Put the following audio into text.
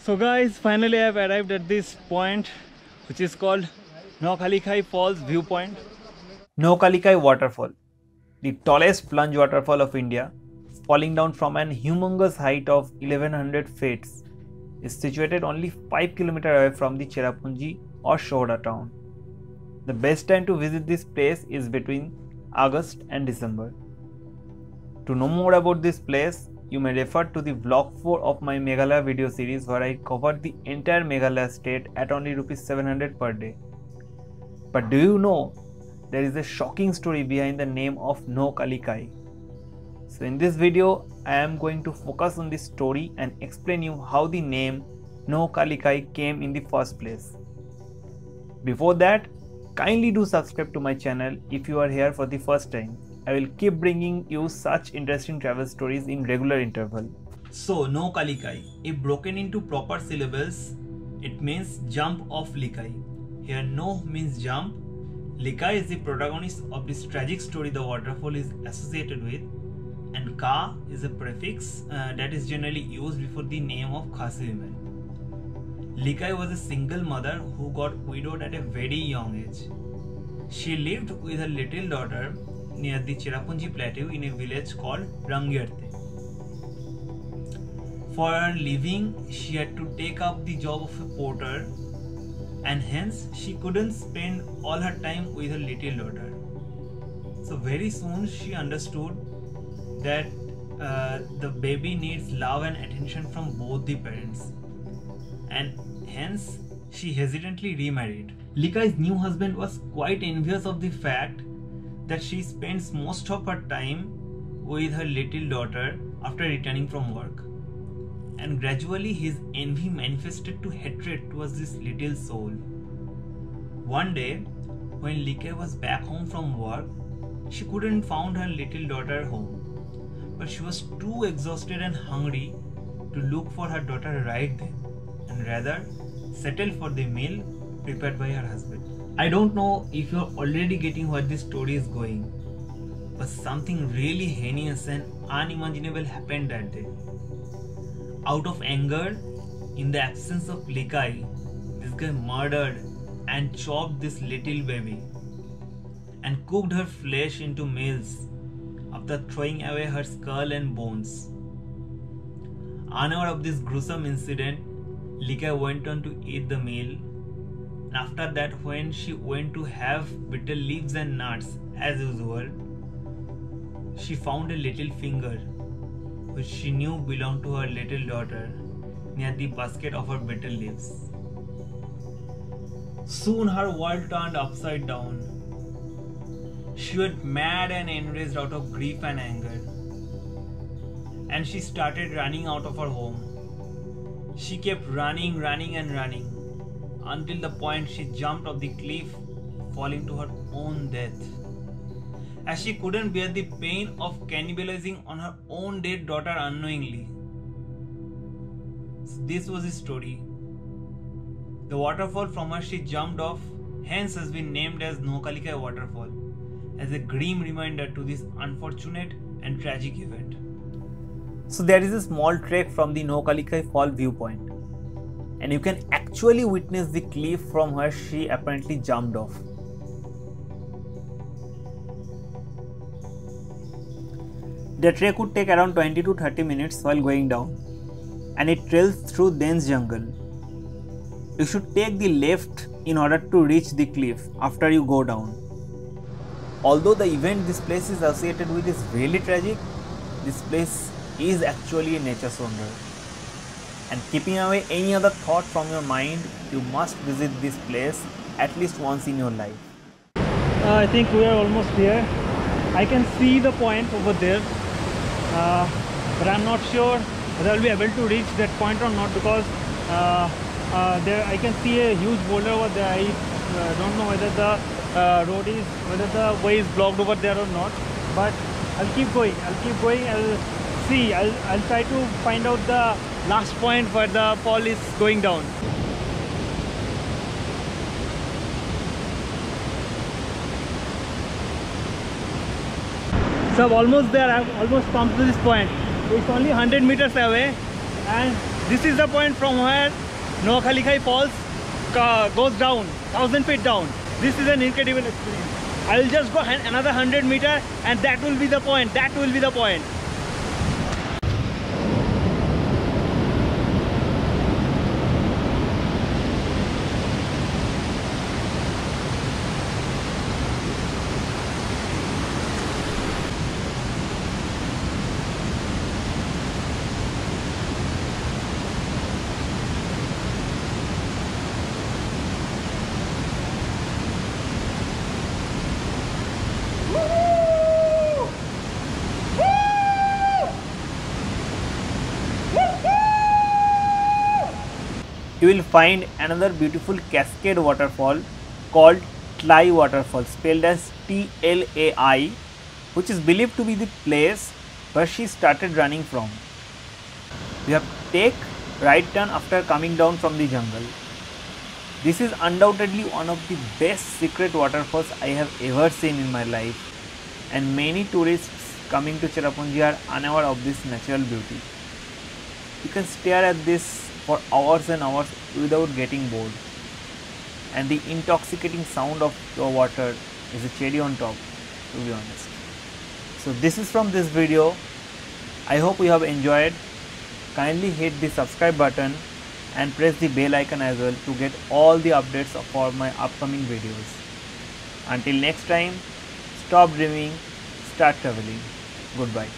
So guys, finally I have arrived at this point which is called Nokkalikai Falls Viewpoint. Nokkalikai Waterfall, the tallest plunge waterfall of India, falling down from an humongous height of 1100 feet, is situated only 5 km away from the Cherrapunji or Shohra town. The best time to visit this place is between August and December. To know more about this place, you may refer to the vlog 4 of my Meghalaya video series where I covered the entire Meghalaya state at only ₹700 per day. But do you know there is a shocking story behind the name of Nokkalikai? So in this video, I am going to focus on this story and explain you how the name Nokkalikai came in the first place. Before that, kindly do subscribe to my channel if you are here for the first time. I will keep bringing you such interesting travel stories in regular interval. So Nokkalikai, if broken into proper syllables, it means jump of Likai. Here No means jump. Likai is the protagonist of this tragic story the waterfall is associated with, and Ka is a prefix that is generally used before the name of Khasi women. Likai was a single mother who got widowed at a very young age. She lived with her little daughter near the Cherrapunji plateau in a village called Rangyarte. For her living, she had to take up the job of a porter, and hence she couldn't spend all her time with her little daughter. So very soon she understood that the baby needs love and attention from both the parents, and hence she hesitantly remarried. Likai's new husband was quite envious of the fact that she spends most of her time with her little daughter after returning from work, and gradually his envy manifested to hatred towards this little soul. One day, when Likai was back home from work, she couldn't find her little daughter home, but she was too exhausted and hungry to look for her daughter right then, and rather settled for the meal prepared by her husband. I don't know if you're already getting where this story is going, but something really heinous and unimaginable happened that day. Out of anger, in the absence of Likai, this guy murdered and chopped this little baby and cooked her flesh into meals after throwing away her skull and bones. Unaware of this gruesome incident, Likai went on to eat the meal. After that, when she went to have bitter leaves and nuts as usual, she found a little finger which she knew belonged to her little daughter near the basket of her bitter leaves. Soon her world turned upside down. She went mad and enraged out of grief and anger, and she started running out of her home. She kept running until the point she jumped off the cliff, falling to her own death, as she couldn't bear the pain of cannibalizing on her own dead daughter unknowingly. So this was the story. The waterfall from which she jumped off hence has been named as Nokkalikai Waterfall, as a grim reminder to this unfortunate and tragic event. So there is a small trek from the Nokkalikai Fall viewpoint, and you can actually witness the cliff from where she apparently jumped off. The trek would take around 20 to 30 minutes while going down, and it trails through dense jungle. You should take the left in order to reach the cliff after you go down. Although the event this place is associated with is really tragic, this place is actually a nature wonder. And keeping away any other thought from your mind, you must visit this place at least once in your life. I think we are almost here. I can see the point over there, but I'm not sure whether I'll be able to reach that point or not, because there I can see a huge boulder over there. I don't know whether whether the way is blocked over there or not, but I'll keep going. I'll see. I'll try to find out the last point where the fall is going down. So I'm almost there. I've almost come to this point. It's only 100 meters away, and This is the point from where Noakhalikhai Falls goes down, 1000 feet down. This is an incredible experience. I will just go another 100 meters and that will be the point. That will be the point. You will find another beautiful cascade waterfall called Tlai waterfall, spelled as Tlai, which is believed to be the place where she started running from. We have to take right turn after coming down from the jungle. This is undoubtedly one of the best secret waterfalls I have ever seen in my life, and many tourists coming to Cherrapunji are unaware of this natural beauty. You can stare at this for hours and hours without getting bored, and the intoxicating sound of the water is a cherry on top, to be honest. So this is from this video. I hope you have enjoyed. Kindly hit the subscribe button and press the bell icon as well to get all the updates for my upcoming videos. Until next time, stop dreaming, start traveling. Goodbye.